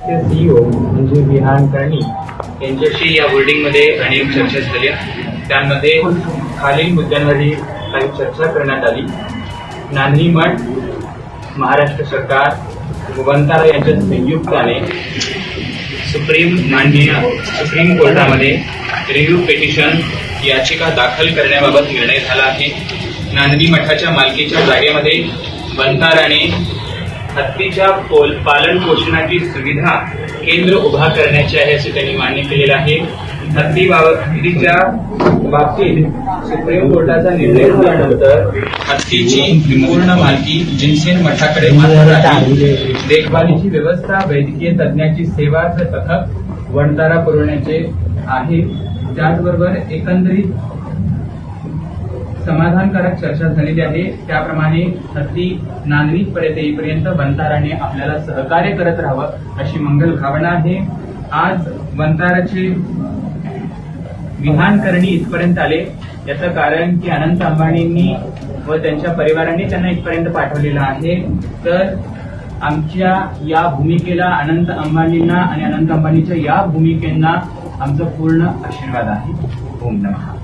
CEO म्हणजे विहान करणी यांच्याशी या बोर्डिंगमध्ये अनेक चर्चा झाल्या. त्यामध्ये खालील मुद्द्यांवरही काही चर्चा करण्यात आली. नांदणी मठ, महाराष्ट्र सरकार व वंतारा यांच्या संयुक्ताने सुप्रीम कोर्टामध्ये रिव्ह्यू पिटिशन याचिका दाखल करण्याबाबत निर्णय झाला आहे. नांदणी मठाच्या मालकीच्या जागेमध्ये वंताराने हत्तीच्या पालन पोषणाची सुविधा केंद्र उभा करण्याचे आहे असे त्यांनी मान्य केलेलं आहे. हत्तीच्या बाबतीत सुप्रीम कोर्टाचा निर्णय झाल्यानंतर हत्तीची पूर्ण मालकी जिनसेन मठाकडे आहे. देखभालीची व्यवस्था, वैद्यकीय तज्ञाची सेवाचे पथक वंतारा पुरवण्याचे आहे. त्याचबरोबर एकंदरीत समाधानकारक चर्चा झालेली आहे. त्याप्रमाणे हत्ती नांदणीपर्यंत येईपर्यंत वंताराने आपल्याला सहकार्य करत राहावं अशी मंगल भावना आहे. आज वंताराचे विहान करणी इथपर्यंत आले, याचं कारण की अनंत अंबानींनी व त्यांच्या परिवारांनी त्यांना इथपर्यंत पाठवलेलं आहे. तर आमच्या या भूमिकेला अनंत अंबानींना आणि अनंत अंबानीच्या या भूमिकेंना आमचा पूर्ण आशीर्वाद आहे. ओम नमः.